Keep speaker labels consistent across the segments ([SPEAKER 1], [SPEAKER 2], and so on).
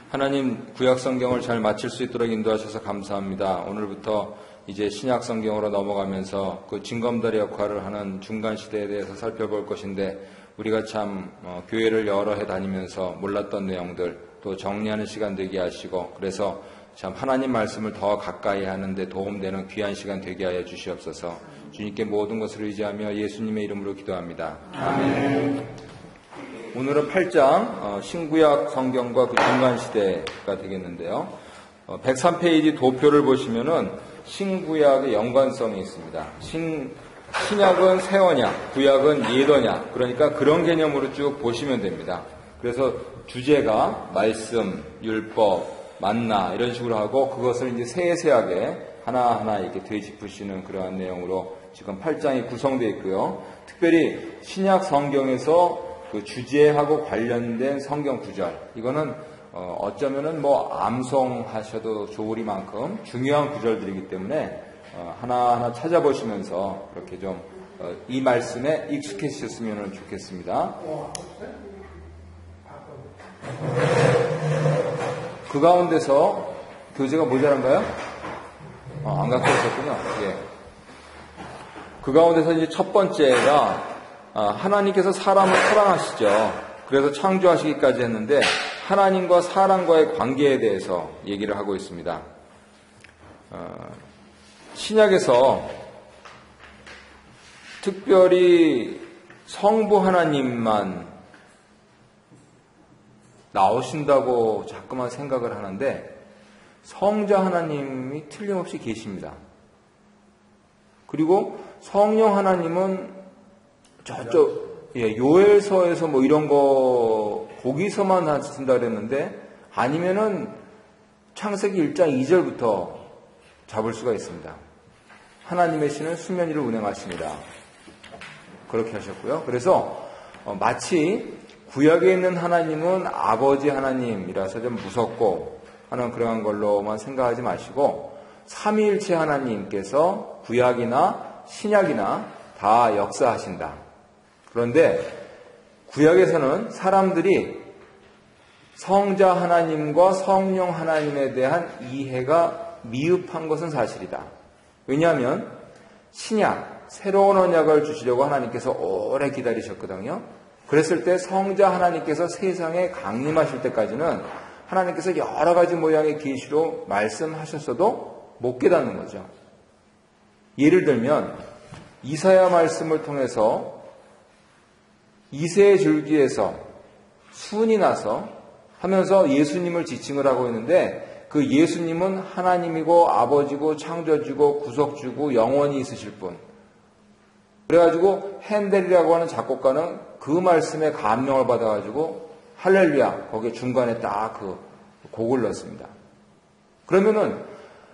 [SPEAKER 1] 하나님 구약 성경을 잘 마칠 수 있도록 인도하셔서 감사합니다. 오늘부터 이제 신약 성경으로 넘어가면서 그 징검다리 역할을 하는 중간 시대에 대해서 살펴볼 것인데, 우리가 참 교회를 여러 해 다니면서 몰랐던 내용들 또 정리하는 시간 되게 하시고, 그래서 참 하나님 말씀을 더 가까이 하는데 도움되는 귀한 시간 되게 하여 주시옵소서. 주님께 모든 것을 의지하며 예수님의 이름으로 기도합니다. 아멘. 오늘은 8장 신구약 성경과 그 중간시대가 되겠는데요. 103페이지 도표를 보시면은 신구약의 연관성이 있습니다. 신약은 새 언약, 구약은 옛 언약, 그러니까 그런 개념으로 쭉 보시면 됩니다. 그래서 주제가 말씀, 율법, 만나 이런 식으로 하고, 그것을 이제 세세하게 하나하나 이렇게 되짚으시는 그러한 내용으로 지금 8장이 구성되어 있고요. 특별히 신약 성경에서 그 주제하고 관련된 성경 구절, 이거는 어쩌면은 암송하셔도 좋으리만큼 중요한 구절들이기 때문에 하나하나 찾아보시면서 그렇게 좀 이 말씀에 익숙해지셨으면 좋겠습니다. 그 가운데서 교재가 모자란가요? 안 갖고 오셨군요. 예. 그 가운데서 이제 첫 번째가 하나님께서 사람을 사랑하시죠. 그래서 창조하시기까지 했는데 하나님과 사람과의 관계에 대해서 얘기를 하고 있습니다. 신약에서 특별히 성부 하나님만 나오신다고 자꾸만 생각을 하는데, 성자 하나님이 틀림없이 계십니다. 그리고 성령 하나님은 저쪽 요엘서에서 이런 거 거기서만 하신다 그랬는데, 아니면은 창세기 1장 2절부터 잡을 수가 있습니다. 하나님의 신은 수면 위를 운행하십니다. 그렇게 하셨고요. 그래서 마치 구약에 있는 하나님은 아버지 하나님이라서 좀 무섭고 하는 그러한 걸로만 생각하지 마시고, 삼위일체 하나님께서 구약이나 신약이나 다 역사하신다. 그런데 구약에서는 사람들이 성자 하나님과 성령 하나님에 대한 이해가 미흡한 것은 사실이다. 왜냐하면 신약, 새로운 언약을 주시려고 하나님께서 오래 기다리셨거든요. 그랬을 때 성자 하나님께서 세상에 강림하실 때까지는 하나님께서 여러 가지 모양의 계시로 말씀하셨어도 못 깨닫는 거죠. 예를 들면 이사야 말씀을 통해서 이새의 줄기에서 순이 나서 하면서 예수님을 지칭을 하고 있는데, 그 예수님은 하나님이고 아버지고 창조주고 구속주고 영원히 있으실 분. 그래가지고 핸델이라고 하는 작곡가는 그 말씀에 감명을 받아가지고 할렐루야 거기에 중간에 딱 그 곡을 넣었습니다. 그러면은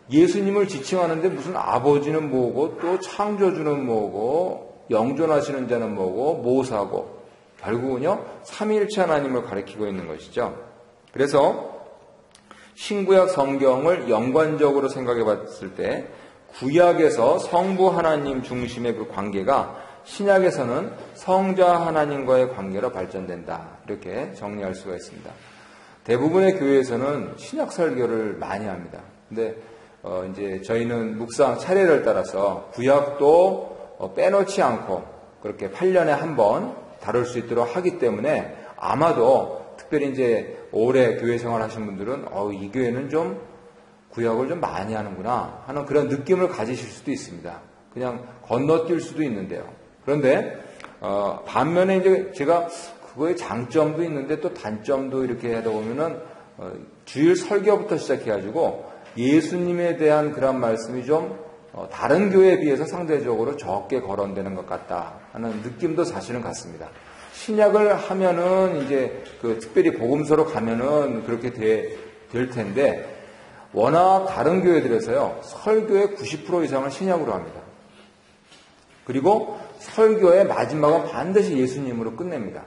[SPEAKER 1] 예수님을 지칭하는데 무슨 아버지는 뭐고 또 창조주는 뭐고 영존하시는 자는 뭐고 모사고, 결국은요 삼위일체 하나님을 가리키고 있는 것이죠. 그래서 신구약 성경을 연관적으로 생각해 봤을 때 구약에서 성부 하나님 중심의 그 관계가 신약에서는 성자 하나님과의 관계로 발전된다. 이렇게 정리할 수가 있습니다. 대부분의 교회에서는 신약 설교를 많이 합니다. 근데 이제 저희는 묵상 차례를 따라서 구약도 빼놓지 않고 그렇게 8년에 한 번 다룰 수 있도록 하기 때문에, 아마도 특별히 이제 오래 교회 생활 하신 분들은 이 교회는 좀 구약을 좀 많이 하는구나 하는 그런 느낌을 가지실 수도 있습니다. 그냥 건너뛸 수도 있는데요. 그런데 반면에 이제 제가 그거의 장점도 있는데 또 단점도 이렇게 하다 보면은 주일 설교부터 시작해가지고 예수님에 대한 그런 말씀이 좀 다른 교회에 비해서 상대적으로 적게 거론되는 것 같다 하는 느낌도 사실은 같습니다. 신약을 하면은 이제 그 특별히 복음서로 가면은 그렇게 될 텐데, 워낙 다른 교회들에서요 설교의 90% 이상을 신약으로 합니다. 그리고 설교의 마지막은 반드시 예수님으로 끝냅니다.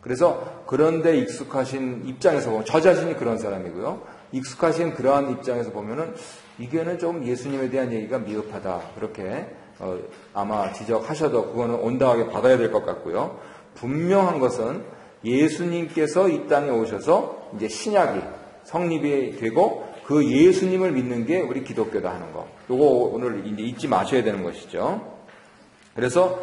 [SPEAKER 1] 그래서 그런데 익숙하신 입장에서 보면, 저 자신이 그런 사람이고요, 익숙하신 그러한 입장에서 보면은 이 교회는 좀 예수님에 대한 얘기가 미흡하다, 그렇게 아마 지적하셔도 그거는 온당하게 받아야 될 것 같고요. 분명한 것은 예수님께서 이 땅에 오셔서 이제 신약이 성립이 되고 그 예수님을 믿는 게 우리 기독교다 하는 거. 요거 오늘 이제 잊지 마셔야 되는 것이죠. 그래서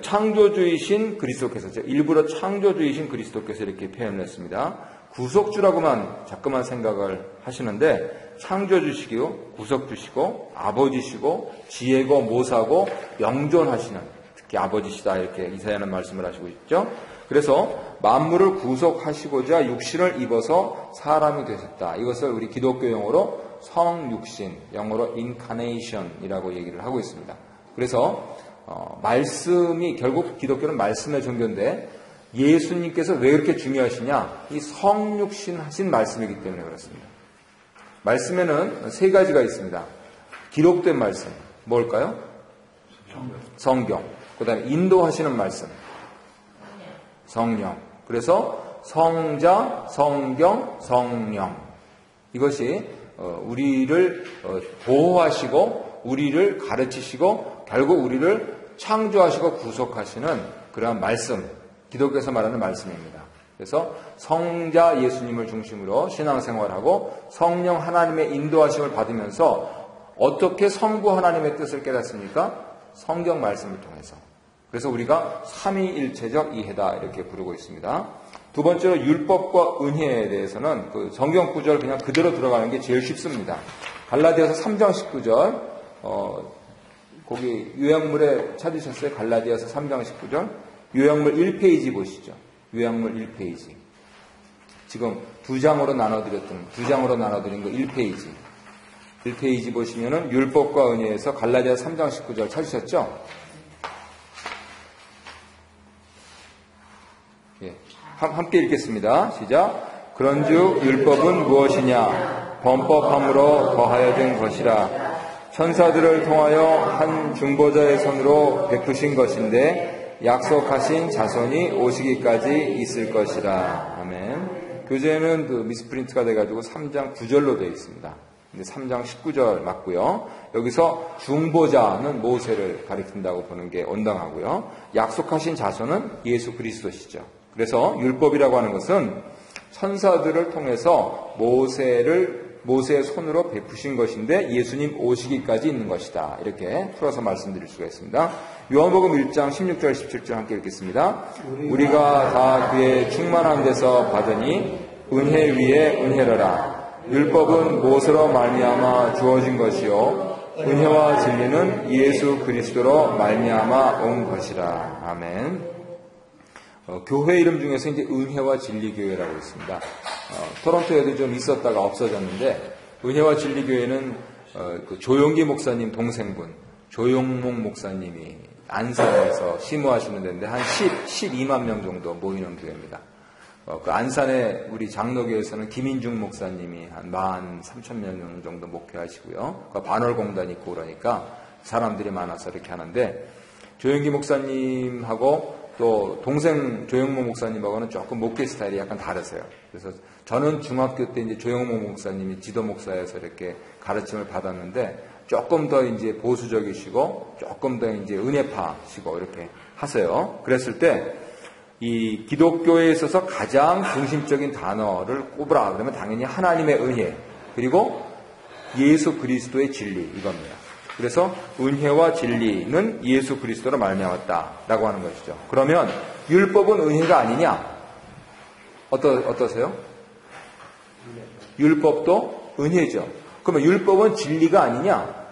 [SPEAKER 1] 창조주이신 그리스도께서, 일부러 창조주이신 그리스도께서 이렇게 표현을 했습니다. 구속주라고만 자꾸만 생각을 하시는데 창조주시고 구속주시고 아버지시고 지혜고 모사고 영존하시는, 특히 아버지시다 이렇게 이사야는 말씀을 하시고 있죠. 그래서 만물을 구속하시고자 육신을 입어서 사람이 되셨다. 이것을 우리 기독교 용어로 성육신, 영어로 incarnation이라고 얘기를 하고 있습니다. 그래서 말씀이, 결국 기독교는 말씀의 종교인데 예수님께서 왜 그렇게 중요하시냐? 이 성육신 하신 말씀이기 때문에 그렇습니다. 말씀에는 세 가지가 있습니다. 기록된 말씀, 뭘까요? 성경. 그 다음에 인도하시는 말씀, 성령. 그래서 성자, 성경, 성령. 이것이 우리를 보호하시고 우리를 가르치시고 결국 우리를 창조하시고 구속하시는 그러한 말씀, 기독교에서 말하는 말씀입니다. 그래서 성자 예수님을 중심으로 신앙생활하고 성령 하나님의 인도하심을 받으면서 어떻게 성부 하나님의 뜻을 깨닫습니까? 성경 말씀을 통해서. 그래서 우리가 삼위일체적 이해다 이렇게 부르고 있습니다. 두 번째로 율법과 은혜에 대해서는 그 성경 구절 그냥 그대로 들어가는 게 제일 쉽습니다. 갈라디아서 3장 19절 거기 요약물에 찾으셨어요? 갈라디아서 3장 19절 요약물 1페이지 보시죠. 요약물 1페이지. 지금 두 장으로 나눠드린 거 1페이지. 1페이지 보시면은 율법과 은혜에서 갈라디아서 3장 19절 찾으셨죠? 예. 함께 읽겠습니다. 시작. 그런즉 율법은 무엇이냐? 범법함으로 더하여진 것이라. 천사들을 통하여 한 중보자의 손으로 베푸신 것인데 약속하신 자손이 오시기까지 있을 것이라. 아멘. 교재는 그 미스프린트가 돼가지고 3장 9절로 되어 있습니다. 근데 3장 19절 맞고요. 여기서 중보자는 모세를 가리킨다고 보는 게 온당하고요. 약속하신 자손은 예수 그리스도시죠. 그래서 율법이라고 하는 것은 천사들을 통해서 모세의 손으로 베푸신 것인데 예수님 오시기까지 있는 것이다. 이렇게 풀어서 말씀드릴 수가 있습니다. 요한복음 1장 16절 17절 함께 읽겠습니다. 우리가 다 그의 충만한 데서 받으니 은혜 위에 은혜로라. 율법은 모세로 말미암아 주어진 것이요 은혜와 진리는 예수 그리스도로 말미암아 온 것이라. 아멘. 교회 이름 중에서 이제 은혜와 진리 교회라고 있습니다. 토론토에도 좀 있었다가 없어졌는데 은혜와 진리 교회는 그 조용기 목사님 동생분 조용목 목사님이 안산에서 심호하시는 데인데 한 12만 명 정도 모이는 교회입니다. 그 안산에 우리 장로교에서는 김인중 목사님이 한 13,000명 정도 목회하시고요. 그 반월공단이 있고 그러니까 사람들이 많아서 이렇게 하는데 조용기 목사님하고 또 동생 조영모 목사님하고는 조금 목회 스타일이 약간 다르세요. 그래서 저는 중학교 때 이제 조영모 목사님이 지도 목사에서 이렇게 가르침을 받았는데 조금 더 이제 보수적이시고 조금 더 이제 은혜파시고 이렇게 하세요. 그랬을 때 이 기독교에 있어서 가장 중심적인 단어를 꼽으라 그러면 당연히 하나님의 은혜 그리고 예수 그리스도의 진리 이겁니다. 그래서 은혜와 진리는 예수 그리스도로 말미암았다라고 하는 것이죠. 그러면 율법은 은혜가 아니냐? 어떠세요? 율법도 은혜죠. 그러면 율법은 진리가 아니냐?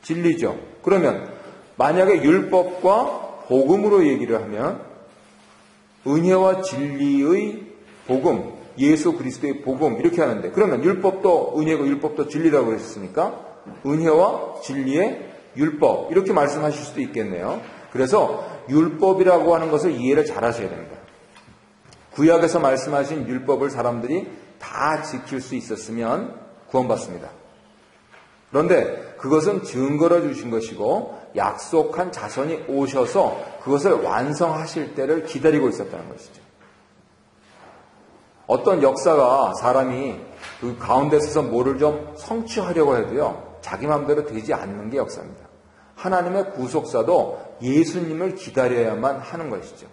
[SPEAKER 1] 진리죠. 그러면 만약에 율법과 복음으로 얘기를 하면 은혜와 진리의 복음, 예수 그리스도의 복음 이렇게 하는데 그러면 율법도 은혜고 율법도 진리라고 했으니까 은혜와 진리의 율법 이렇게 말씀하실 수도 있겠네요. 그래서 율법이라고 하는 것을 이해를 잘 하셔야 됩니다. 구약에서 말씀하신 율법을 사람들이 다 지킬 수 있었으면 구원받습니다. 그런데 그것은 증거로 주신 것이고 약속한 자손이 오셔서 그것을 완성하실 때를 기다리고 있었다는 것이죠. 어떤 역사가 사람이 그 가운데 서서 뭐를 좀 성취하려고 해도요. 자기 마음대로 되지 않는 게 역사입니다. 하나님의 구속사도 예수님을 기다려야만 하는 것이죠.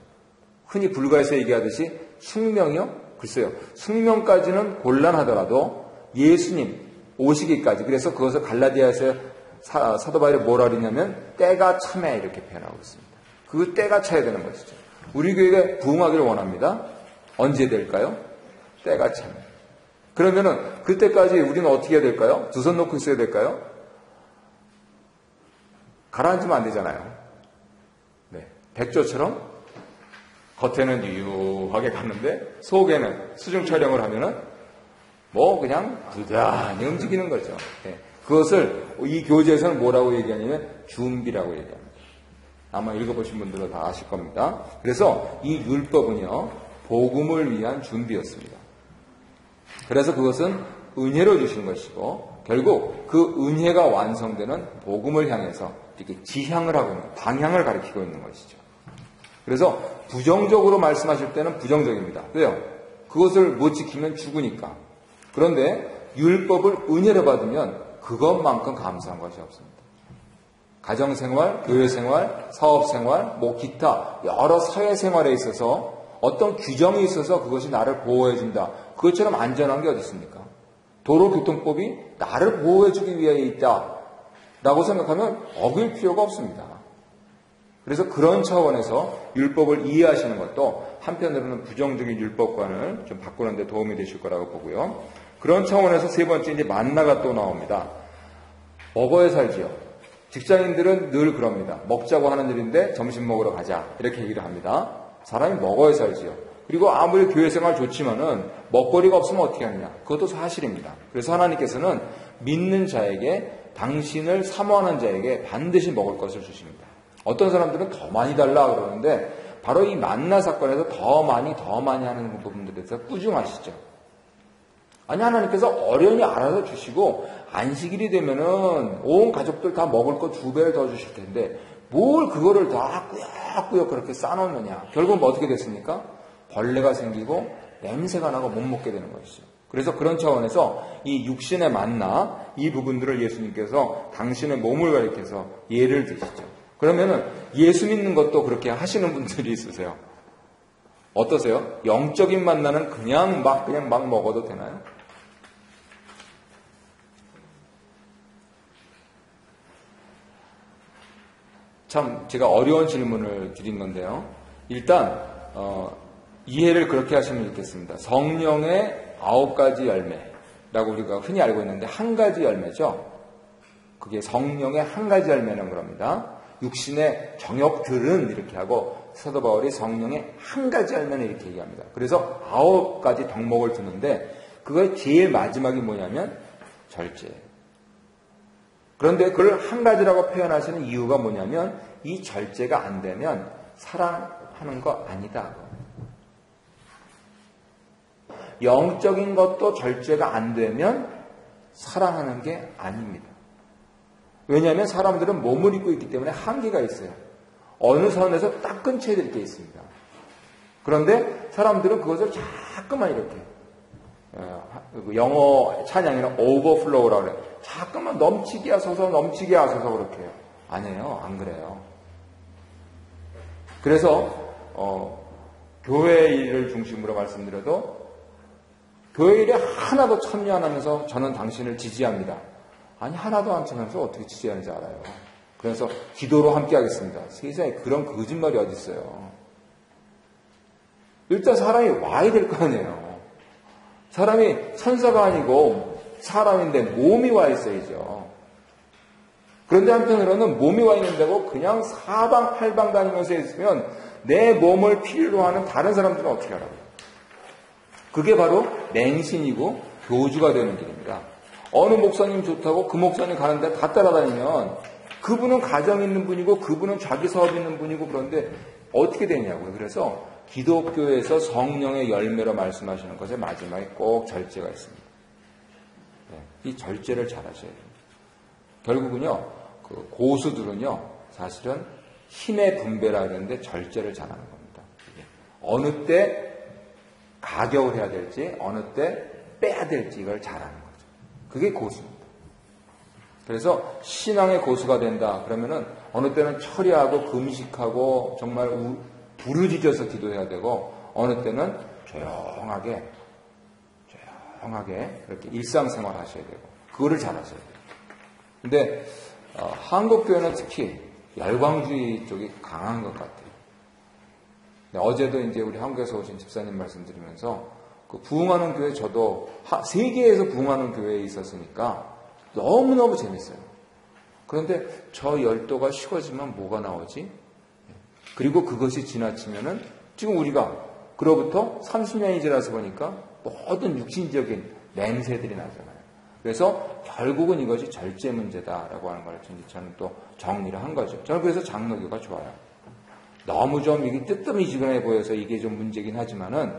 [SPEAKER 1] 흔히 불가에서 얘기하듯이 숙명이요? 글쎄요. 숙명까지는 곤란하더라도 예수님 오시기까지. 그래서 그것을 갈라디아에서 사도 바울이 뭐라 그러냐면 때가 참에 이렇게 표현하고 있습니다. 그 때가 차야 되는 것이죠. 우리 교회가 부흥하기를 원합니다. 언제 될까요? 때가 참에. 그러면은 그때까지 우리는 어떻게 해야 될까요? 두 손 놓고 있어야 될까요? 가라앉으면 안 되잖아요. 네. 백조처럼 겉에는 유유하게 갔는데 속에는 수중 촬영을 하면은 뭐 그냥 부단히 움직이는 거죠. 네. 그것을 이 교재에서는 뭐라고 얘기하냐면 준비라고 얘기합니다. 아마 읽어보신 분들은 다 아실 겁니다. 그래서 이 율법은요, 복음을 위한 준비였습니다. 그래서 그것은 은혜로 주신 것이고 결국 그 은혜가 완성되는 복음을 향해서 이렇게 지향을 하고 있는, 방향을 가리키고 있는 것이죠. 그래서 부정적으로 말씀하실 때는 부정적입니다. 왜요? 그것을 못 지키면 죽으니까. 그런데 율법을 은혜로 받으면 그것만큼 감사한 것이 없습니다. 가정생활, 교회생활, 사업생활, 뭐 기타 여러 사회생활에 있어서 어떤 규정이 있어서 그것이 나를 보호해준다. 그것처럼 안전한 게 어디 있습니까? 도로교통법이 나를 보호해주기 위해 있다 라고 생각하면 어길 필요가 없습니다. 그래서 그런 차원에서 율법을 이해하시는 것도 한편으로는 부정적인 율법관을 좀 바꾸는 데 도움이 되실 거라고 보고요. 그런 차원에서 세 번째 이제 만나가 또 나옵니다. 먹어야 살지요. 직장인들은 늘 그럽니다. 먹자고 하는 일인데 점심 먹으러 가자 이렇게 얘기를 합니다. 사람이 먹어야 살지요. 그리고 아무리 교회생활 좋지만은 먹거리가 없으면 어떻게 하느냐. 그것도 사실입니다. 그래서 하나님께서는 믿는 자에게 당신을 사모하는 자에게 반드시 먹을 것을 주십니다. 어떤 사람들은 더 많이 달라 그러는데 바로 이 만나 사건에서 더 많이 하는 부분들에 대해서 꾸중하시죠. 아니 하나님께서 어련히 알아서 주시고 안식일이 되면은 온 가족들 다 먹을 거 2배를 더 주실 텐데 뭘 그거를 다 꾸역꾸역 그렇게 싸놓느냐. 결국은 뭐 어떻게 됐습니까? 벌레가 생기고 냄새가 나고 못 먹게 되는 것이죠. 그래서 그런 차원에서 이 육신의 만나 이 부분들을 예수님께서 당신의 몸을 가리켜서 예를 드시죠. 그러면은 예수 믿는 것도 그렇게 하시는 분들이 있으세요. 어떠세요? 영적인 만나는 그냥 막 먹어도 되나요? 참 제가 어려운 질문을 드린 건데요. 일단 이해를 그렇게 하시면 좋겠습니다. 성령의 9가지 열매라고 우리가 흔히 알고 있는데 한 가지 열매죠. 그게 성령의 한 가지 열매는 그럽니다. 육신의 정욕들은 이렇게 하고 사도 바울이 성령의 한 가지 열매는 이렇게 얘기합니다. 그래서 9가지 덕목을 두는데 그거의 제일 마지막이 뭐냐면 절제예요. 그런데 그걸 한 가지라고 표현하시는 이유가 뭐냐면 이 절제가 안 되면 사랑하는 거 아니다. 영적인 것도 절제가 안 되면 사랑하는 게 아닙니다. 왜냐하면 사람들은 몸을 입고 있기 때문에 한계가 있어요. 어느 선에서 딱 끊쳐야 될 게 있습니다. 그런데 사람들은 그것을 자꾸만 이렇게 영어 찬양에는 overflow라고 그래요. 자꾸만 넘치게 하소서 그렇게 해요. 아니에요. 안 그래요. 그래서 교회 일을 중심으로 말씀드려도 교회 일에 하나도 참여 안 하면서 저는 당신을 지지합니다. 아니 하나도 안 참여하면서 어떻게 지지하는지 알아요. 그래서 기도로 함께 하겠습니다. 세상에 그런 거짓말이 어디 있어요. 일단 사람이 와야 될 거 아니에요. 사람이 천사가 아니고 사람인데 몸이 와 있어야죠. 그런데 한편으로는 몸이 와 있는데고 그냥 사방팔방 다니면서 있으면 내 몸을 필요로 하는 다른 사람들은 어떻게 하라고요? 그게 바로 맹신이고 교주가 되는 길입니다. 어느 목사님 좋다고 그 목사님 가는데 다 따라다니면 그분은 가정 있는 분이고 그분은 자기 사업 있는 분이고 그런데 어떻게 되냐고요. 그래서 기독교에서 성령의 열매로 말씀하시는 것에 마지막에 꼭 절제가 있습니다. 이 절제를 잘 하셔야 됩니다. 결국은요, 그 고수들은요, 사실은 힘의 분배라 하는데 절제를 잘하는 겁니다. 어느 때 가격을 해야 될지, 어느 때 빼야 될지 이걸 잘하는 거죠. 그게 고수입니다. 그래서 신앙의 고수가 된다. 그러면은 어느 때는 철야하고 금식하고 정말 부르짖어서 기도해야 되고 어느 때는 조용하게 이렇게 일상생활 하셔야 되고, 그거를 잘 하셔야 돼요. 근데, 한국교회는 특히 열광주의 쪽이 강한 것 같아요. 어제도 이제 우리 한국에서 오신 집사님 말씀드리면서, 그 부흥하는 교회 저도 세계에서 부흥하는 교회에 있었으니까 너무너무 재밌어요. 그런데 저 열도가 식어지면 뭐가 나오지? 그리고 그것이 지나치면은 지금 우리가 그로부터 30년이 지나서 보니까 모든 육신적인 냄새들이 나잖아요. 그래서 결국은 이것이 절제 문제다라고 하는 걸 저는 또 정리를 한 거죠. 저는 그래서 장로교가 좋아요. 너무 좀 이게 뜨뜻미지근해 보여서 이게 좀 문제긴 하지만은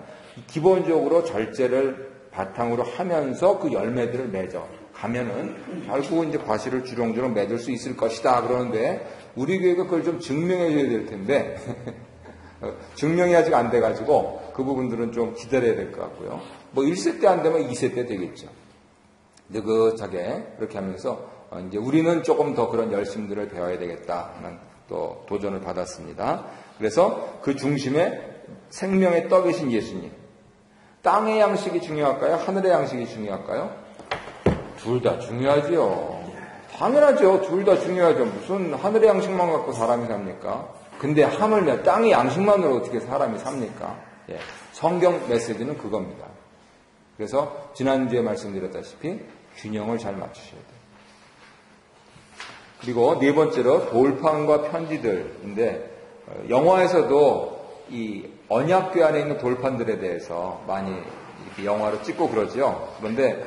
[SPEAKER 1] 기본적으로 절제를 바탕으로 하면서 그 열매들을 맺어 가면은 결국은 이제 과실을 주렁주렁 맺을 수 있을 것이다. 그러는데 우리 교회가 그걸 좀 증명해줘야 될 텐데 증명이 아직 안 돼가지고 그 부분들은 좀 기다려야 될 것 같고요. 뭐 1세 때 안 되면 2세 때 되겠죠. 느긋하게 그렇게 하면서 이제 우리는 조금 더 그런 열심들을 배워야 되겠다 하는 또 도전을 받았습니다. 그래서 그 중심에 생명의 떡이신 예수님. 땅의 양식이 중요할까요? 하늘의 양식이 중요할까요? 둘 다 중요하지요. 당연하죠. 둘 다 중요하죠. 무슨 하늘의 양식만 갖고 사람이 삽니까? 근데 하물며 땅의 양식만으로 어떻게 사람이 삽니까? 예, 성경 메시지는 그겁니다. 그래서 지난주에 말씀드렸다시피 균형을 잘 맞추셔야 돼요. 그리고 네 번째로 돌판과 편지들인데 영화에서도 이 언약궤 안에 있는 돌판들에 대해서 많이 이렇게 영화로 찍고 그러죠. 그런데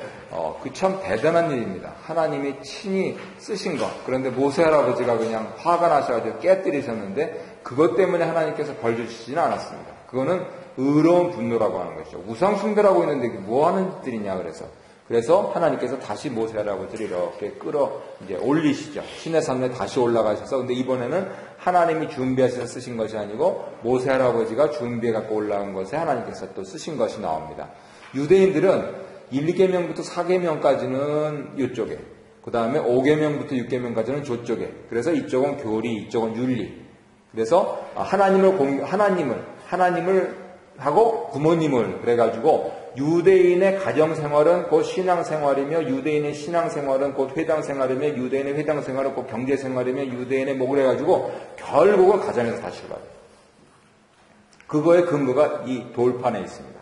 [SPEAKER 1] 그 참 대단한 일입니다. 하나님이 친히 쓰신 것. 그런데 모세 할아버지가 그냥 화가 나셔가지고 깨뜨리셨는데 그것 때문에 하나님께서 벌 주시지는 않았습니다. 그거는 의로운 분노라고 하는 것이죠. 우상 숭배라고 있는데 이게 뭐 하는 짓들이냐 그래서 하나님께서 다시 모세 할아버지를 이렇게 끌어 이제 올리시죠. 시내 산에 다시 올라가셔서 근데 이번에는 하나님이 준비하셔서 쓰신 것이 아니고 모세 할아버지가 준비해 갖고 올라온 것에 하나님께서 또 쓰신 것이 나옵니다. 유대인들은 1계명부터 4계명까지는 이쪽에, 그 다음에 5계명부터 6계명까지는 저쪽에. 그래서 이쪽은 교리, 이쪽은 윤리. 그래서 하나님을 하고 부모님을 그래가지고 유대인의 가정생활은 곧 신앙생활이며 유대인의 신앙생활은 곧 회당생활이며 유대인의 회당생활은 곧 경제생활이며 유대인의 뭐 그래가지고 결국은 가정에서 다 실패해요. 그거의 근거가 이 돌판에 있습니다.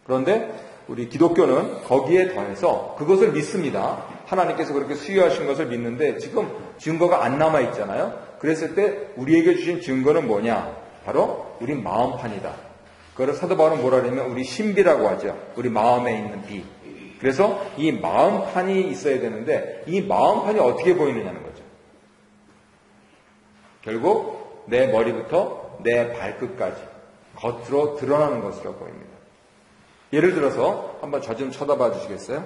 [SPEAKER 1] 그런데 우리 기독교는 거기에 더해서 그것을 믿습니다. 하나님께서 그렇게 수요하신 것을 믿는데 지금 증거가 안 남아 있잖아요. 그랬을 때 우리에게 주신 증거는 뭐냐? 바로 우리 마음판이다. 그걸 사도 바울은 뭐라 그러냐면 우리 신비라고 하죠. 우리 마음에 있는 비. 그래서 이 마음판이 있어야 되는데 이 마음판이 어떻게 보이느냐는 거죠. 결국 내 머리부터 내 발끝까지 겉으로 드러나는 것으로 보입니다. 예를 들어서 한번 저 좀 쳐다봐 주시겠어요?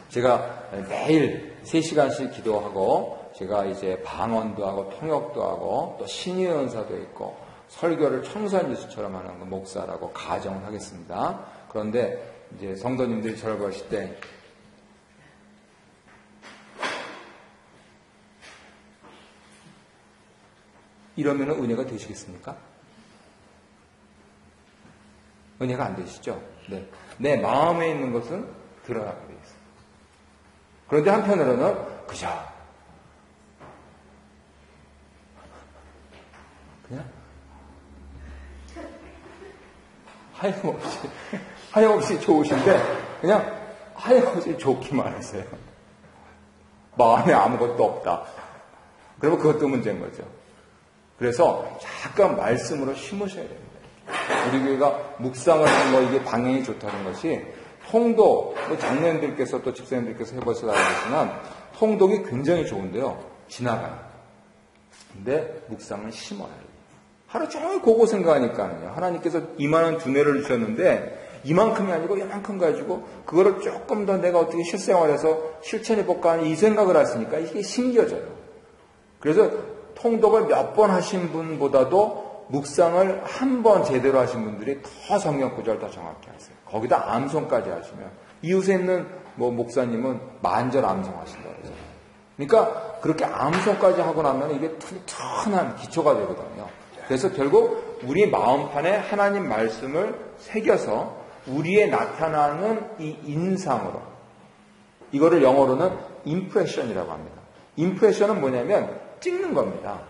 [SPEAKER 1] 제가 매일 3시간씩 기도하고 제가 이제 방언도 하고 통역도 하고 또 신유연사도 있고 설교를 청소년수처럼 하는 그 목사라고 가정을 하겠습니다. 그런데 이제 성도님들이 저를 보실 때 이러면 은혜가 되시겠습니까? 은혜가 안 되시죠? 네. 내 마음에 있는 것은 드러나게 되어 있어요. 그런데 한편으로는 그저 그냥 하염없이 좋으신데 그냥 하염없이 좋기만 하세요. 마음에 아무것도 없다. 그러면 그것도 문제인 거죠. 그래서 잠깐 말씀으로 심으셔야 됩니다. 우리 교회가 묵상을 하는 거 이게 방향이 좋다는 것이 통독, 장로님들께서 또 집사님들께서 해보셔서 알겠지만 통독이 굉장히 좋은데요. 지나가요. 근데 묵상은 심어요. 하루 종일 그거 생각하니까요. 하나님께서 이만한 두뇌를 주셨는데 이만큼이 아니고 이만큼 가지고 그거를 조금 더 내가 어떻게 실생활에서 실천해볼까 하는 이 생각을 하시니까 이게 신겨져요. 그래서 통독을 몇 번 하신 분보다도 묵상을 한 번 제대로 하신 분들이 더 성경 구절을 더 정확히 하세요. 거기다 암송까지 하시면 이웃에 있는 목사님은 만절 암송하신다 그러죠. 그러니까 그렇게 암송까지 하고 나면 이게 튼튼한 기초가 되거든요. 그래서 결국 우리 마음판에 하나님 말씀을 새겨서 우리에 나타나는 이 인상으로, 이거를 영어로는 임프레션이라고 합니다. 임프레션은 뭐냐면 찍는 겁니다.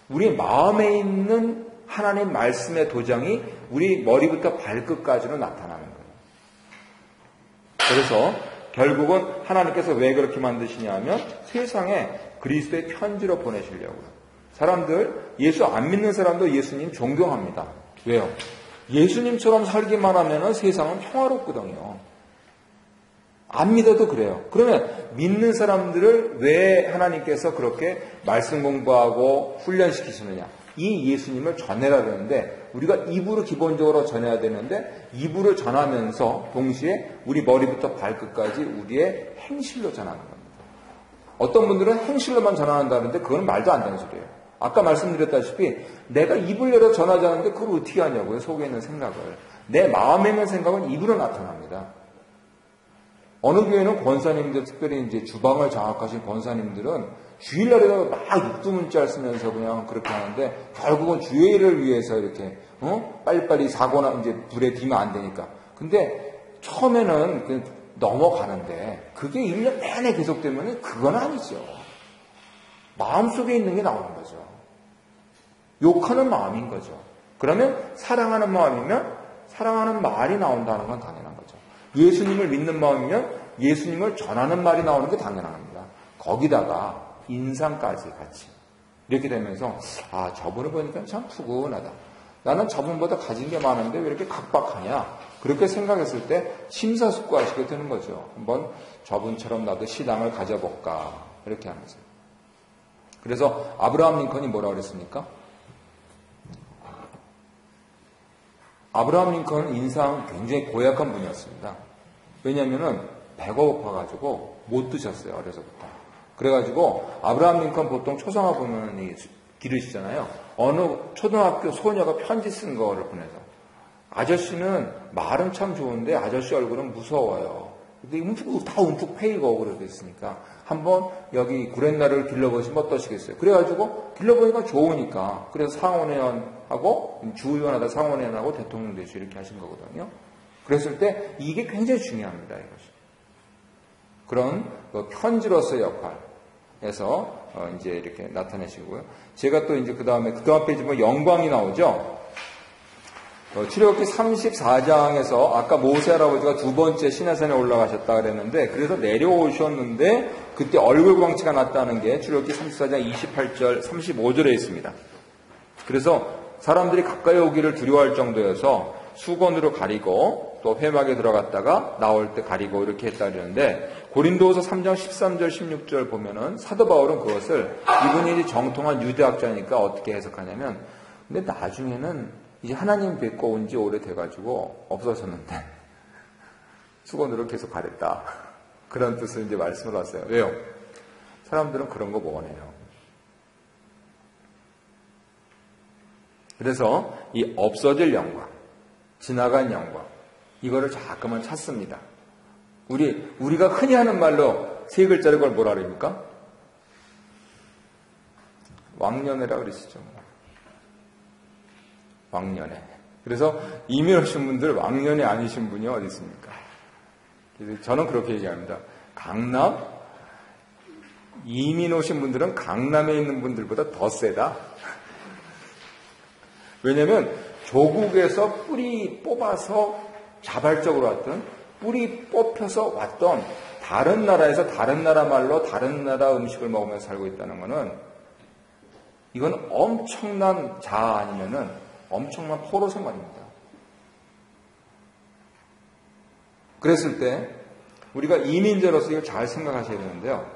[SPEAKER 1] 우리 마음에 있는 하나님 말씀의 도장이 우리 머리부터 발끝까지로 나타나는 거예요. 그래서 결국은 하나님께서 왜 그렇게 만드시냐 하면 세상에 그리스도의 편지로 보내시려고요. 사람들, 예수 안 믿는 사람도 예수님 존경합니다. 왜요? 예수님처럼 살기만 하면 세상은 평화롭거든요. 안 믿어도 그래요. 그러면 믿는 사람들을 왜 하나님께서 그렇게 말씀 공부하고 훈련시키시느냐? 이 예수님을 전해라 되는데 우리가 입으로 기본적으로 전해야 되는데 입으로 전하면서 동시에 우리 머리부터 발끝까지 우리의 행실로 전하는 겁니다. 어떤 분들은 행실로만 전하는다는데 그건 말도 안 되는 소리예요. 아까 말씀드렸다시피 내가 입을 열어 전하지 않는데 그걸 어떻게 하냐고요. 속에 있는 생각을. 내 마음에 있는 생각은 입으로 나타납니다. 어느 교회는 권사님들, 특별히 이제 주방을 장악하신 권사님들은 주일날에도 막 육두문자를 쓰면서 그냥 그렇게 하는데 결국은 주일을 위해서 이렇게 빨리빨리 사고나 이제 불에 뒤면 안 되니까. 근데 처음에는 넘어가는데 그게 1년 내내 계속되면 그건 아니죠. 마음속에 있는 게 나오는 거죠. 욕하는 마음인 거죠. 그러면 사랑하는 마음이면 사랑하는 말이 나온다는 건 당연한 거죠. 예수님을 믿는 마음이면 예수님을 전하는 말이 나오는 게 당연한 겁니다. 거기다가 인상까지 같이 이렇게 되면서 아, 저분을 보니까 참 푸근하다. 나는 저분보다 가진 게 많은데 왜 이렇게 각박하냐. 그렇게 생각했을 때 심사숙고하시게 되는 거죠. 한번 저분처럼 나도 신앙을 가져볼까 이렇게 하면서. 그래서 아브라함 링컨이 뭐라고 그랬습니까? 아브라함 링컨은 인상 굉장히 고약한 분이었습니다. 왜냐하면은 배가 고파가지고 못 드셨어요. 어려서부터. 그래가지고 아브라함 링컨 보통 초상화 보면 기르시잖아요. 어느 초등학교 소녀가 편지 쓴 거를 보내서 아저씨는 말은 참 좋은데 아저씨 얼굴은 무서워요. 근데 다 움푹 패이고 그러고 있으니까 한번 여기 구렛나루를 길러보시면 어떠시겠어요? 그래가지고 길러보니까 좋으니까 그래서 상원의원하고 주의원하다 상원의원하고 대통령 되시 이렇게 하신 거거든요. 그랬을 때 이게 굉장히 중요합니다. 이것이. 그런 편지로서의 역할에서 이제 이렇게 나타내시고요. 제가 또 이제 그 다음 페이지 보면 영광이 나오죠. 출애굽기 34장에서 아까 모세 할아버지가 두 번째 시내산에 올라가셨다 그랬는데 그래서 내려오셨는데 그때 얼굴 광채가 났다는 게 출애굽기 34장 28절 35절에 있습니다. 그래서 사람들이 가까이 오기를 두려워할 정도여서 수건으로 가리고 또 회막에 들어갔다가 나올 때 가리고 이렇게 했다 그러는데 고린도후서 3장 13절 16절 보면은 사도 바울은 그것을 이분이 이제 정통한 유대학자니까 어떻게 해석하냐면 근데 나중에는 이제 하나님 뵙고 온 지 오래돼가지고 없어졌는데 수건으로 계속 가렸다. 그런 뜻을 이제 말씀을 하세요. 왜요? 사람들은 그런 거 원해요. 그래서 이 없어질 영광, 지나간 영광, 이거를 자꾸만 찾습니다. 우리가 흔히 하는 말로 세 글자를 걸 뭐라 그럽니까? 왕년회라 그러시죠. 왕년회. 그래서 이미 오신 분들 왕년회 아니신 분이 어디 있습니까? 그래서 저는 그렇게 얘기합니다. 강남 이민 오신 분들은 강남에 있는 분들보다 더 세다. 왜냐하면 조국에서 뿌리 뽑아서 자발적으로 왔던 뿌리 뽑혀서 왔던 다른 나라에서 다른 나라 말로 다른 나라 음식을 먹으면서 살고 있다는 것은 이건 엄청난 자아 아니면은 엄청난 포로 생활입니다. 그랬을 때 우리가 이민자로서 이걸 잘 생각하셔야 되는데요.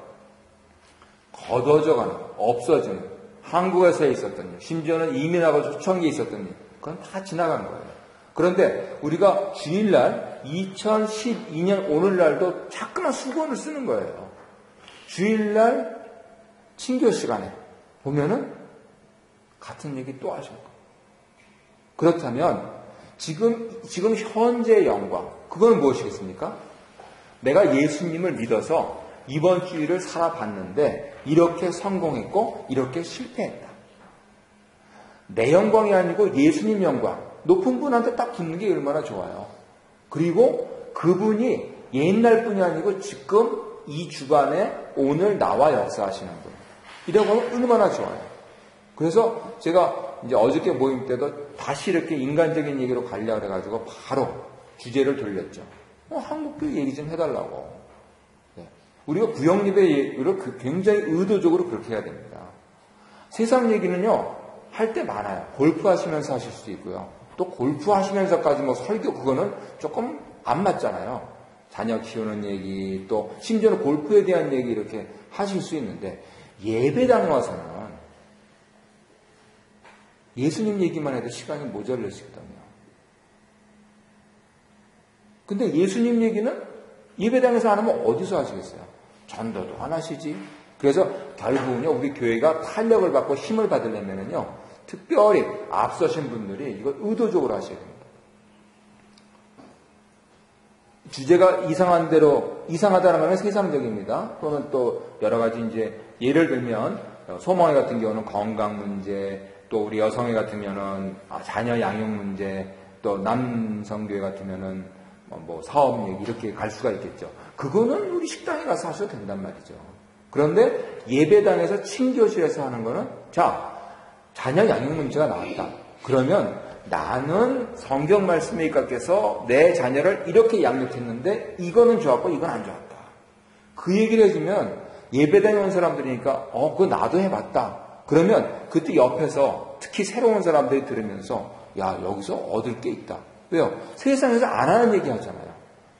[SPEAKER 1] 걷어져가는, 없어지는, 한국에서 있었던 일, 심지어는 이민하고 초청기에 있었던 일, 그건 다 지나간 거예요. 그런데 우리가 주일날 2012년 오늘날도 자꾸만 수건을 쓰는 거예요. 주일날 친교 시간에 보면은 같은 얘기 또 하실 거예요. 그렇다면 지금 현재의 영광, 그건 무엇이겠습니까? 내가 예수님을 믿어서 이번 주일을 살아봤는데 이렇게 성공했고 이렇게 실패했다. 내 영광이 아니고 예수님 영광, 높은 분한테 딱 붙는 게 얼마나 좋아요. 그리고 그분이 옛날 분이 아니고 지금 이 주간에 오늘 나와 역사하시는 분. 이라고 하면 얼마나 좋아요. 그래서 제가 이제 어저께 모임 때도 다시 이렇게 인간적인 얘기로 가려고 해가지고 바로 주제를 돌렸죠. 한국교 얘기 좀 해달라고. 네. 우리가 구역립의 얘기를 굉장히 의도적으로 그렇게 해야 됩니다. 세상 얘기는요, 할 때 많아요. 골프 하시면서 하실 수도 있고요. 또 골프 하시면서까지 뭐 설교 그거는 조금 안 맞잖아요. 자녀 키우는 얘기, 또 심지어는 골프에 대한 얘기 이렇게 하실 수 있는데 예배당에 와서는 예수님 얘기만 해도 시간이 모자르시거든요. 근데 예수님 얘기는 예배당에서 안 하면 어디서 하시겠어요? 전도도 안 하시지. 그래서 결국은요, 우리 교회가 탄력을 받고 힘을 받으려면은요, 특별히 앞서신 분들이 이걸 의도적으로 하셔야 됩니다. 주제가 이상한 대로, 이상하다는 건 세상적입니다. 또는 또 여러 가지 이제 예를 들면, 소망회 같은 경우는 건강 문제, 또 우리 여성회 같으면은 자녀 양육 문제, 또 남성교회 같으면은 뭐 사업 얘기 이렇게 갈 수가 있겠죠. 그거는 우리 식당에 가서 하셔도 된단 말이죠. 그런데 예배당에서 친교실에서 하는 거는 자, 자녀 양육 문제가 나왔다. 그러면 나는 성경 말씀에 입각해서 내 자녀를 이렇게 양육했는데 이거는 좋았고 이건 안 좋았다. 그 얘기를 해주면 예배당에 온 사람들이니까 그거 나도 해봤다. 그러면 그때 옆에서 특히 새로운 사람들이 들으면서 야, 여기서 얻을 게 있다. 왜요? 세상에서 안 하는 얘기 하잖아요.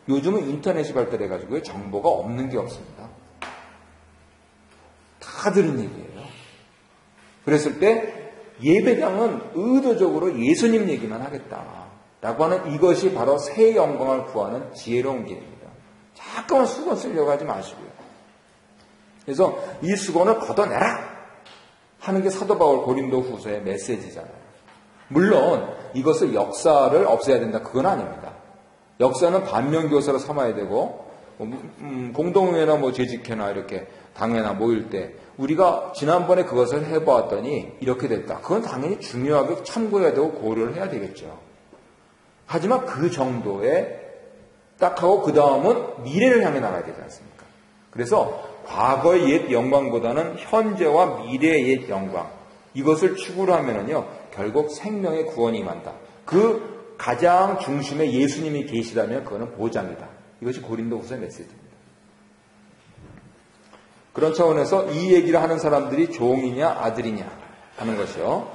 [SPEAKER 1] 요즘은 인터넷이 발달해가지고 정보가 없는 게 없습니다. 다 들은 얘기예요. 그랬을 때 예배당은 의도적으로 예수님 얘기만 하겠다라고 하는 이것이 바로 새 영광을 구하는 지혜로운 길입니다. 잠깐만 수건 쓰려고 하지 마시고요. 그래서 이 수건을 걷어내라 하는 게 사도 바울 고린도 후서의 메시지잖아요. 물론 이것을 역사를 없애야 된다. 그건 아닙니다. 역사는 반면교사로 삼아야 되고 공동회나 뭐 재직회나 이렇게 당회나 모일 때 우리가 지난번에 그것을 해보았더니 이렇게 됐다. 그건 당연히 중요하게 참고해야 되고 고려를 해야 되겠죠. 하지만 그 정도에 딱 하고 그 다음은 미래를 향해 나가야 되지 않습니까? 그래서 과거의 옛 영광보다는 현재와 미래의 옛 영광, 이것을 추구를 하면은요, 결국 생명의 구원이 임한다. 그 가장 중심에 예수님이 계시다면 그거는 보장이다. 이것이 고린도후서의 메시지입니다. 그런 차원에서 이 얘기를 하는 사람들이 종이냐 아들이냐 하는 것이요.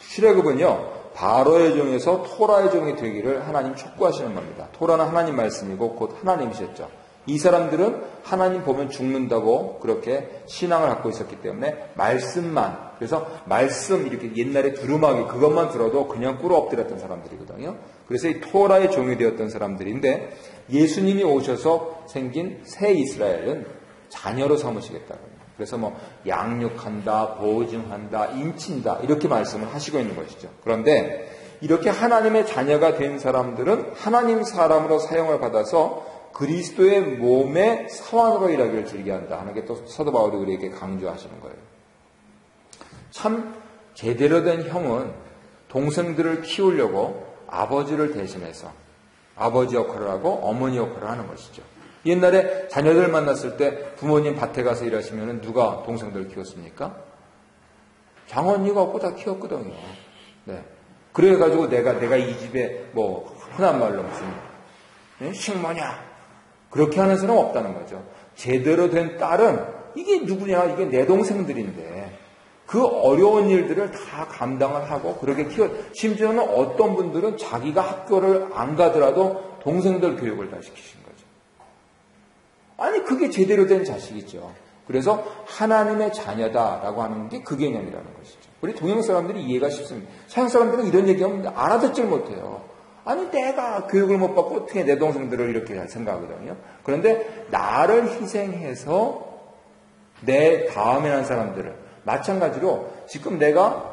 [SPEAKER 1] 출애굽은요, 바로의 종에서 토라의 종이 되기를 하나님 촉구하시는 겁니다. 토라는 하나님 말씀이고 곧 하나님이셨죠. 이 사람들은 하나님 보면 죽는다고 그렇게 신앙을 갖고 있었기 때문에 말씀만, 그래서 말씀 이렇게 옛날에 두루마기 그것만 들어도 그냥 꿇어 엎드렸던 사람들이거든요. 그래서 이 토라의 종이 되었던 사람들인데 예수님이 오셔서 생긴 새 이스라엘은 자녀로 삼으시겠다고요. 그래서 뭐 양육한다, 보증한다, 인친다 이렇게 말씀을 하시고 있는 것이죠. 그런데 이렇게 하나님의 자녀가 된 사람들은 하나님 사람으로 사용을 받아서 그리스도의 몸의 사원으로 일하기를 즐겨한다 하는 게 또 사도 바울이 우리에게 강조하시는 거예요. 참 제대로 된 형은 동생들을 키우려고 아버지를 대신해서 아버지 역할을 하고 어머니 역할을 하는 것이죠. 옛날에 자녀들 만났을 때 부모님 밭에 가서 일하시면 누가 동생들을 키웠습니까? 장언니가 없고 다 키웠거든요. 네. 그래가지고 내가 이 집에 뭐 흔한 말로 무슨 식모냐 그렇게 하는 사람은 없다는 거죠. 제대로 된 딸은 이게 누구냐, 이게 내 동생들인데 그 어려운 일들을 다 감당을 하고 그렇게 심지어는 어떤 분들은 자기가 학교를 안 가더라도 동생들 교육을 다 시키신 거죠. 아니 그게 제대로 된 자식이죠. 그래서 하나님의 자녀다라고 하는 게 그 개념이라는 것이죠. 우리 동양 사람들이 이해가 쉽습니다. 서양 사람들은 이런 얘기하면 알아듣질 못해요. 아니 내가 교육을 못 받고 어떻게 내 동생들을 이렇게 생각하거든요. 그런데 나를 희생해서 내 다음에 난 사람들을 마찬가지로 지금 내가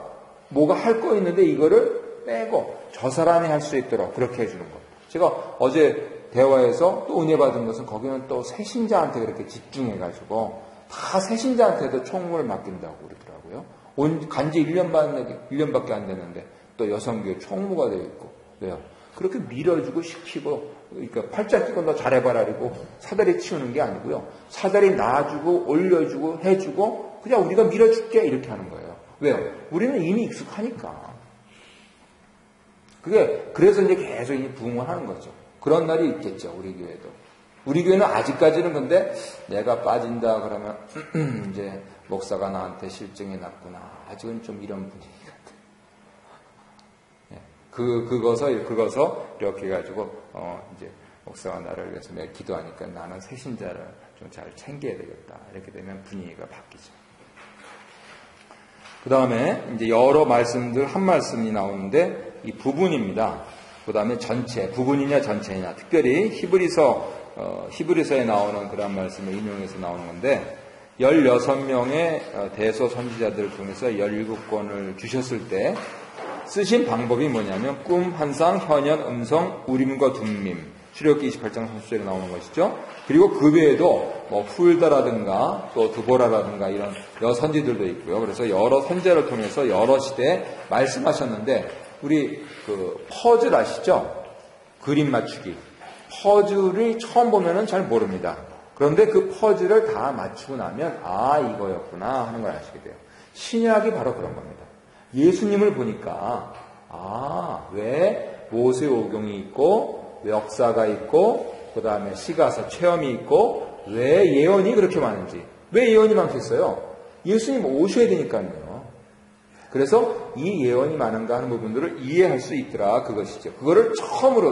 [SPEAKER 1] 뭐가 할 거 있는데 이거를 빼고 저 사람이 할 수 있도록 그렇게 해주는 것. 제가 어제 대화에서 또 은혜 받은 것은 거기는 또 새신자한테 그렇게 집중해가지고 다 새신자한테도 총무를 맡긴다고 그러더라고요. 간지 1년밖에 안 됐는데 또 여성교회 총무가 되어 있고. 왜요? 그렇게 밀어주고 시키고, 그러니까 팔자 끼고 너 잘해봐라 그리고 사다리 치우는 게 아니고요. 사다리 놔주고 올려주고 해주고 그냥 우리가 밀어줄게 이렇게 하는 거예요. 왜요? 우리는 이미 익숙하니까. 그래서 이제 계속 부흥을 하는 거죠. 그런 날이 있겠죠, 우리 교회도. 우리 교회는 아직까지는 근데 내가 빠진다 그러면 이제 목사가 나한테 실증이 났구나. 아직은 좀 이런 분위기 같아요. 예. 그거서 이렇게 해가지고 이제 목사가 나를 위해서 매일 기도하니까 나는 새신자를 좀 잘 챙겨야 되겠다. 이렇게 되면 분위기가 바뀌죠. 그 다음에 이제 여러 말씀들 한 말씀이 나오는데 이 부분입니다. 그 다음에 전체, 부분이냐 전체냐. 특별히 히브리서에 나오는 그런 말씀을 인용해서 나오는 건데 16명의 대소 선지자들을 통해서 17권을 주셨을 때 쓰신 방법이 뭐냐면 꿈, 환상, 현현, 음성, 우림과 둠밈. 출애굽기 28장 30절에 나오는 것이죠. 그리고 그 외에도 뭐 훌다라든가 또 드보라라든가 이런 여러 선지들도 있고요. 그래서 여러 선지자를 통해서 여러 시대에 말씀하셨는데 우리 그 퍼즐 아시죠? 그림 맞추기. 퍼즐을 처음 보면은 잘 모릅니다. 그런데 그 퍼즐을 다 맞추고 나면 아 이거였구나 하는 걸 아시게 돼요. 신약이 바로 그런 겁니다. 예수님을 보니까 왜 모세오경이 있고 왜 역사가 있고 그 다음에 시가서 체험이 있고 왜 예언이 그렇게 많은지 왜 예언이 많겠어요? 예수님 오셔야 되니까요. 그래서 이 예언이 많은가 하는 부분들을 이해할 수 있더라 그것이죠. 그거를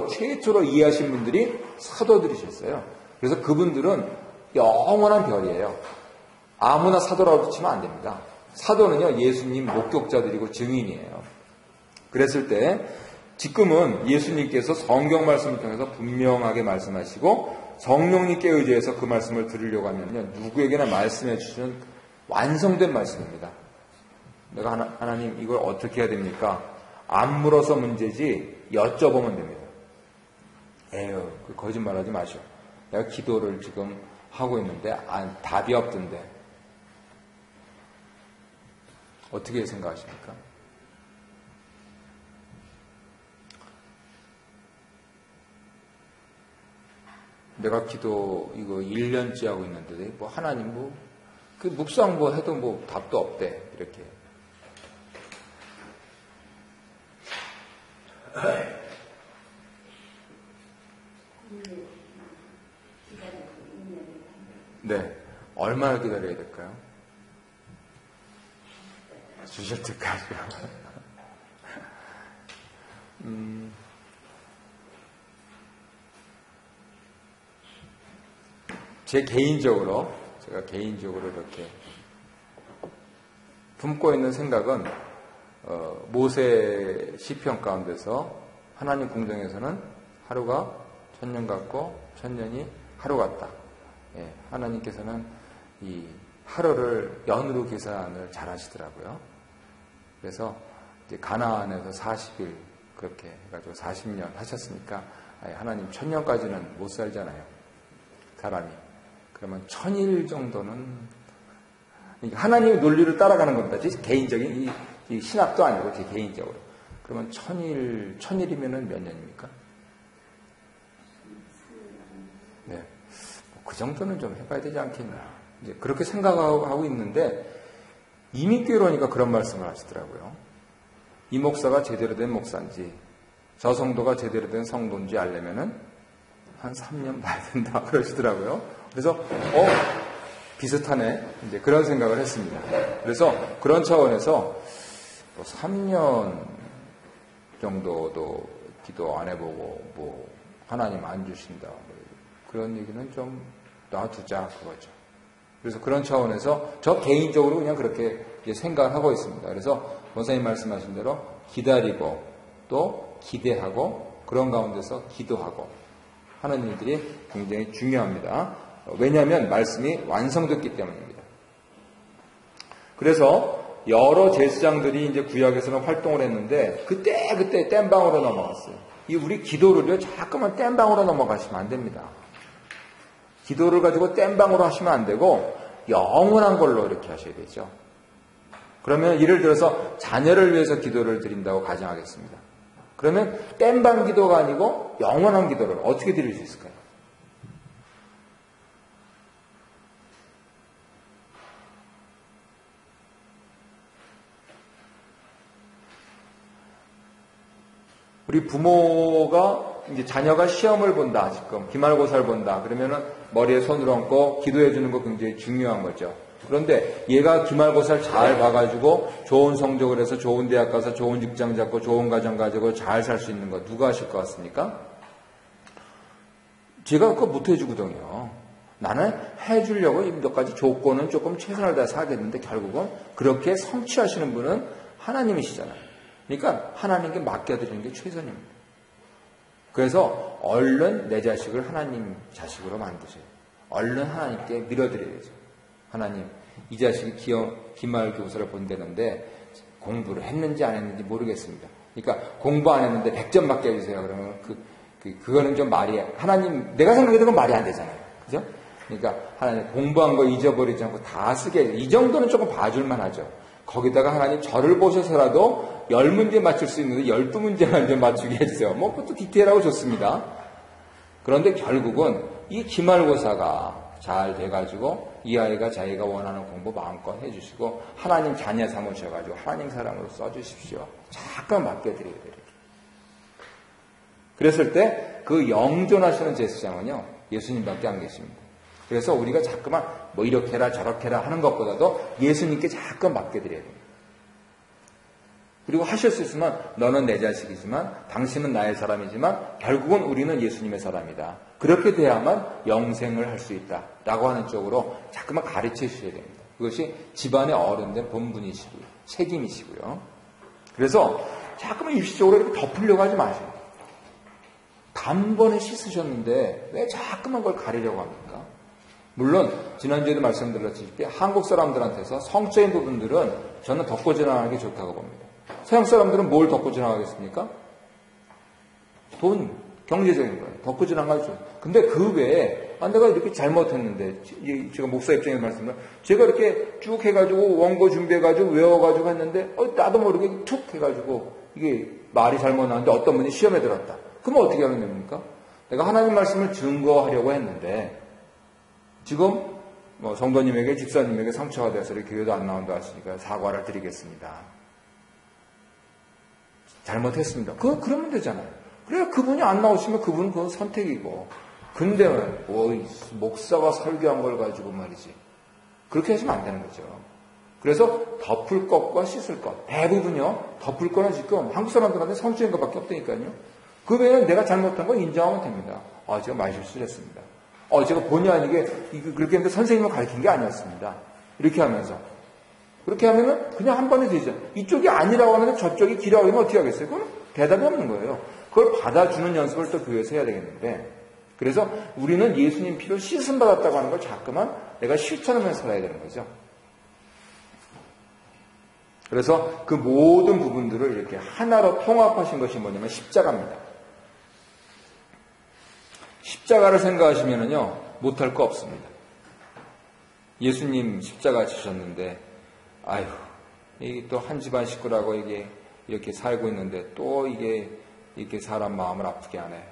[SPEAKER 1] 최초로 이해하신 분들이 사도들이셨어요. 그래서 그분들은 영원한 별이에요. 아무나 사도라고 치면 안 됩니다. 사도는요 예수님 목격자들이고 증인이에요. 그랬을 때 지금은 예수님께서 성경 말씀을 통해서 분명하게 말씀하시고 성령님께 의지해서 그 말씀을 들으려고 하면요 누구에게나 말씀해 주시는 완성된 말씀입니다. 내가 하나님 이걸 어떻게 해야 됩니까? 안 물어서 문제지 여쭤보면 됩니다. 에휴 거짓말하지 마시오. 내가 기도를 지금 하고 있는데 답이 없던데 어떻게 생각하십니까? 내가 기도 이거 1년째 하고 있는데 뭐 하나님 그 묵상 해도 답도 없대 이렇게. 네, 얼마나 기다려야 될까요? 주실 때까지요. 제가 개인적으로 이렇게 품고 있는 생각은 모세 시편 가운데서 하나님 궁정에서는 하루가 천년 같고 천년이 하루 같다. 예, 하나님께서는 이 하루를 연으로 계산을 잘 하시더라고요. 그래서 이제 가나안에서 40일 그렇게 해가지고 40년 하셨으니까 하나님 천년까지는 못 살잖아요. 사람이. 그러면 1000일 정도는 하나님의 논리를 따라가는 겁니다. 제 개인적인 이 신학도 아니고 제 개인적으로. 그러면 1000일이면은 몇 년입니까? 네, 그 정도는 좀 해봐야 되지 않겠나. 이제 그렇게 생각하고 있는데 이민교회로니까 그런 말씀을 하시더라고요. 이 목사가 제대로 된 목사인지 저 성도가 제대로 된 성도인지 알려면은 한 3년 봐야 된다 그러시더라고요. 그래서 비슷하네 이제 그런 생각을 했습니다. 그래서 그런 차원에서 3년 정도도 기도 안 해보고 하나님 안 주신다 그런 얘기는 좀 놔두자 그거죠. 그래서 그런 차원에서 저 개인적으로 그냥 그렇게 생각을 하고 있습니다. 그래서 원사님 말씀하신 대로 기다리고 또 기대하고 그런 가운데서 기도하고 하는 일들이 굉장히 중요합니다. 왜냐하면 말씀이 완성됐기 때문입니다. 그래서 여러 제사장들이 이제 구약에서는 활동을 했는데 그때 땜방으로 넘어갔어요. 이 우리 기도를요 자꾸만 땜방으로 넘어가시면 안 됩니다. 기도를 가지고 땜방으로 하시면 안 되고 영원한 걸로 이렇게 하셔야 되죠. 그러면 예를 들어서 자녀를 위해서 기도를 드린다고 가정하겠습니다. 그러면 땜방 기도가 아니고 영원한 기도를 어떻게 드릴 수 있을까요? 우리 부모가 이제 자녀가 시험을 본다, 지금 기말고사를 본다. 그러면은 머리에 손을 얹고 기도해 주는 거 굉장히 중요한 거죠. 그런데 얘가 기말고사를 잘 봐가지고 좋은 성적을 해서 좋은 대학 가서 좋은 직장 잡고 좋은 가정 가지고 잘 살 수 있는 거 누가 하실 것 같습니까? 제가 그거 못 해주거든요. 나는 해주려고 몇 가지 조건은 조금 최선을 다해서 하겠는데 결국은 그렇게 성취하시는 분은 하나님이시잖아요. 그러니까 하나님께 맡겨드리는 게 최선입니다. 그래서 얼른 내 자식을 하나님 자식으로 만드세요. 얼른 하나님께 밀어드려야죠. 하나님, 이 자식이 기말고사를 본다는데 공부를 했는지 안 했는지 모르겠습니다. 그러니까 공부 안 했는데 100점 맞게 해주세요. 그러면 그거는 좀 하나님, 내가 생각해도 그건 말이 안 되잖아요. 그죠? 그러니까 하나님 공부한 거 잊어버리지 않고 다 쓰게 해요. 이 정도는 조금 봐줄만 하죠. 거기다가 하나님 저를 보셔서라도 10문제 맞출 수 있는데 12문제만 좀 맞추게 해주세요. 뭐 그것도 디테일하고 좋습니다. 그런데 결국은 이 기말고사가 잘 돼가지고 이 아이가 자기가 원하는 공부 마음껏 해주시고 하나님 자녀 삼으셔가지고 하나님 사람으로 써주십시오. 잠깐 맡겨드려야 돼요. 그랬을 때 그 영존하시는 제사장은요 예수님밖에 안 계십니다. 그래서 우리가 자꾸만 뭐 이렇게 해라 저렇게 해라 하는 것보다도 예수님께 자꾸 맡겨드려야 됩니다. 그리고 하실 수 있으면 너는 내 자식이지만 당신은 나의 사람이지만 결국은 우리는 예수님의 사람이다. 그렇게 돼야만 영생을 할 수 있다라고 하는 쪽으로 자꾸만 가르쳐 주셔야 됩니다. 그것이 집안의 어른된 본분이시고요. 책임이시고요. 그래서 자꾸만 일시적으로 이렇게 덮으려고 하지 마세요. 단번에 씻으셨는데 왜 자꾸만 그걸 가리려고 합니까? 물론 지난주에도 말씀드렸듯이 한국 사람들한테서 성적인 부분들은 저는 덮고 지나가는 게 좋다고 봅니다. 서양 사람들은 뭘 덮고 지나가겠습니까? 돈, 경제적인 거예요. 덮고 지나가죠. 근데 그 외에 내가 이렇게 잘못했는데 제가 목사 입장에서 말씀드리면 제가 이렇게 쭉 해가지고 원고 준비해가지고 외워가지고 했는데 나도 모르게 툭 해가지고 이게 말이 잘못 나왔는데 어떤 분이 시험에 들었다. 그러면 어떻게 하면 됩니까? 내가 하나님 말씀을 증거하려고 했는데 지금 뭐 성도님에게 집사님에게 상처가 돼서 이렇게 교회도 안 나온다 하시니까 사과를 드리겠습니다. 잘못했습니다. 그러면 되잖아요. 그래 그분이 안 나오시면 그분은 그건 선택이고. 근데 목사가 설교한 걸 가지고 말이지. 그렇게 하시면 안 되는 거죠. 그래서 덮을 것과 씻을 것. 대부분요. 덮을 거는 지금 한국 사람들한테 성취인 것밖에 없다니까요. 그 외에는 내가 잘못한 거 인정하면 됩니다. 제가 많이 실수를 했습니다. 제가 본의 아니게 그렇게 했는데 선생님을 가르친 게 아니었습니다. 이렇게 하면서. 그렇게 하면은 그냥 한 번에 되죠. 이쪽이 아니라고 하는데 저쪽이 기라고 하면 어떻게 하겠어요? 그건 대답이 없는 거예요. 그걸 받아주는 연습을 또 교회에서 해야 되겠는데. 그래서 우리는 예수님 피로 씻음 받았다고 하는 걸 자꾸만 내가 실천하면서 살아야 되는 거죠. 그래서 그 모든 부분들을 이렇게 하나로 통합하신 것이 뭐냐면 십자가입니다. 십자가를 생각하시면은요, 못할 거 없습니다. 예수님 십자가 지셨는데, 이게 또 한 집안 식구라고 이게 이렇게 살고 있는데 또 이게 이렇게 사람 마음을 아프게 하네.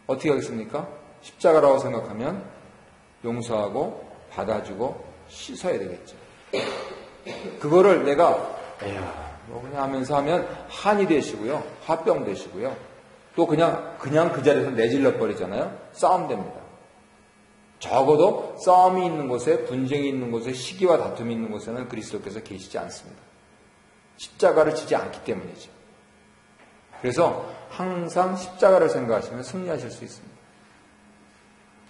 [SPEAKER 1] 어떻게 하겠습니까? 십자가라고 생각하면 용서하고 받아주고 씻어야 되겠죠. 그거를 내가 뭐 그냥 하면서 하면 한이 되시고요. 화병 되시고요. 또 그냥 그 자리에서 내질러 버리잖아요. 싸움 됩니다. 적어도 싸움이 있는 곳에 분쟁이 있는 곳에 시기와 다툼이 있는 곳에는 그리스도께서 계시지 않습니다. 십자가를 지지 않기 때문이죠. 그래서 항상 십자가를 생각하시면 승리하실 수 있습니다.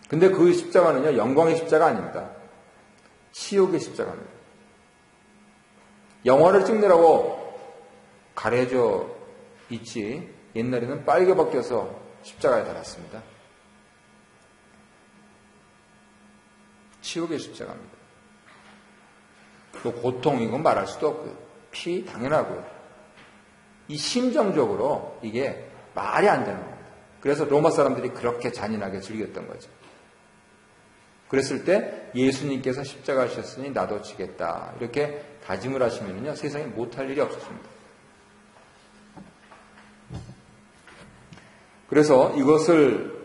[SPEAKER 1] 근데 그 십자가는요, 영광의 십자가 아닙니다. 치욕의 십자가입니다. 영화를 찍느라고 가려져 있지 옛날에는 빨개 벗겨서 십자가에 달았습니다. 치욕의 십자가입니다. 또 고통 이건 말할 수도 없고요. 피 당연하고요. 이 심정적으로 이게 말이 안 되는 겁니다. 그래서 로마 사람들이 그렇게 잔인하게 즐겼던 거죠. 그랬을 때 예수님께서 십자가 지셨으니 나도 지겠다. 이렇게 다짐을 하시면요, 세상에 못할 일이 없었습니다. 그래서 이것을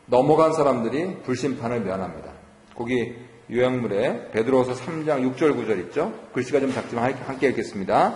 [SPEAKER 1] 넘어간 사람들이 불심판을 면합니다. 거기 요약물에 베드로후서 3장 6절 9절 있죠? 글씨가 좀 작지만 함께 읽겠습니다.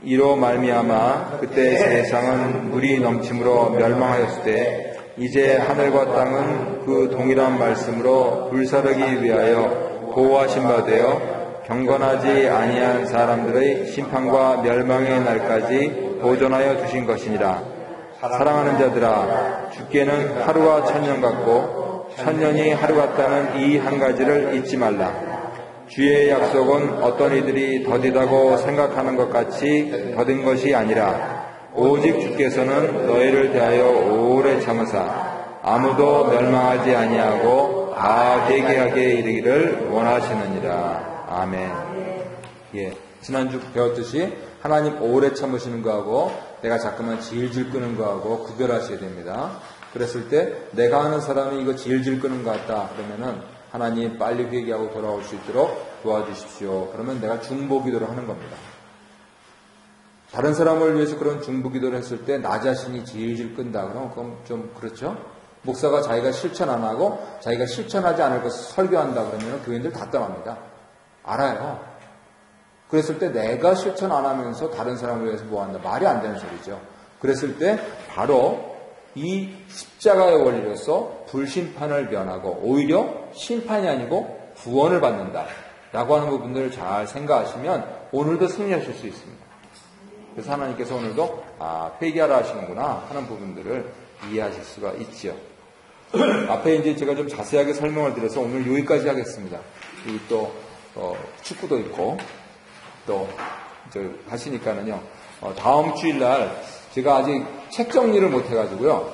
[SPEAKER 1] 이로 말미암아 그때 세상은 물이 넘침으로 멸망하였을 때 이제 하늘과 땅은 그 동일한 말씀으로 불사르기 위하여 보호하신 바 되어 경건하지 아니한 사람들의 심판과 멸망의 날까지 보존하여 두신 것이니라. 사랑하는 자들아, 주께는 하루가 천년 같고 천년이 하루 같다는 이 한 가지를 잊지 말라. 주의 약속은 어떤 이들이 더디다고 생각하는 것 같이 더딘 것이 아니라 오직 주께서는 너희를 대하여 오래 참으사 아무도 멸망하지 아니하고 다 회개하게 이르기를 원하시느니라. 아멘. 예, 지난주 배웠듯이 하나님 오래 참으시는 거하고 내가 자꾸만 질질 끄는 거하고 구별하셔야 됩니다. 그랬을 때 내가 아는 사람이 이거 질질 끄는 것 같다 그러면은 하나님 빨리 회개하고 돌아올 수 있도록 도와주십시오. 그러면 내가 중보기도를 하는 겁니다. 다른 사람을 위해서 그런 중보기도를 했을 때 나 자신이 질질 끈다 그러면 그건 좀 그렇죠. 목사가 자기가 실천 안 하고 자기가 실천하지 않을 것을 설교한다 그러면 교인들 다 떠납니다. 알아요. 그랬을 때 내가 실천 안 하면서 다른 사람을 위해서 뭐 한다. 말이 안 되는 소리죠. 그랬을 때 바로 이 십자가의 원리로서 불심판을 면하고 오히려 심판이 아니고 구원을 받는다 라고 하는 부분들을 잘 생각하시면 오늘도 승리하실 수 있습니다. 그래서 하나님께서 오늘도 회개하라 하시는구나 하는 부분들을 이해하실 수가 있지요. 앞에 이제 제가 좀 자세하게 설명을 드려서 오늘 여기까지 하겠습니다. 이 또 축구도 있고 또 하시니까는요. 다음 주일날 제가 아직 책 정리를 못 해가지고요.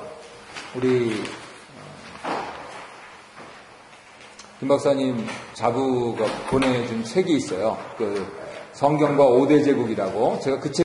[SPEAKER 1] 우리 김 박사님 자부가 보내준 책이 있어요. 그 성경과 5대 제국이라고 제가 그 책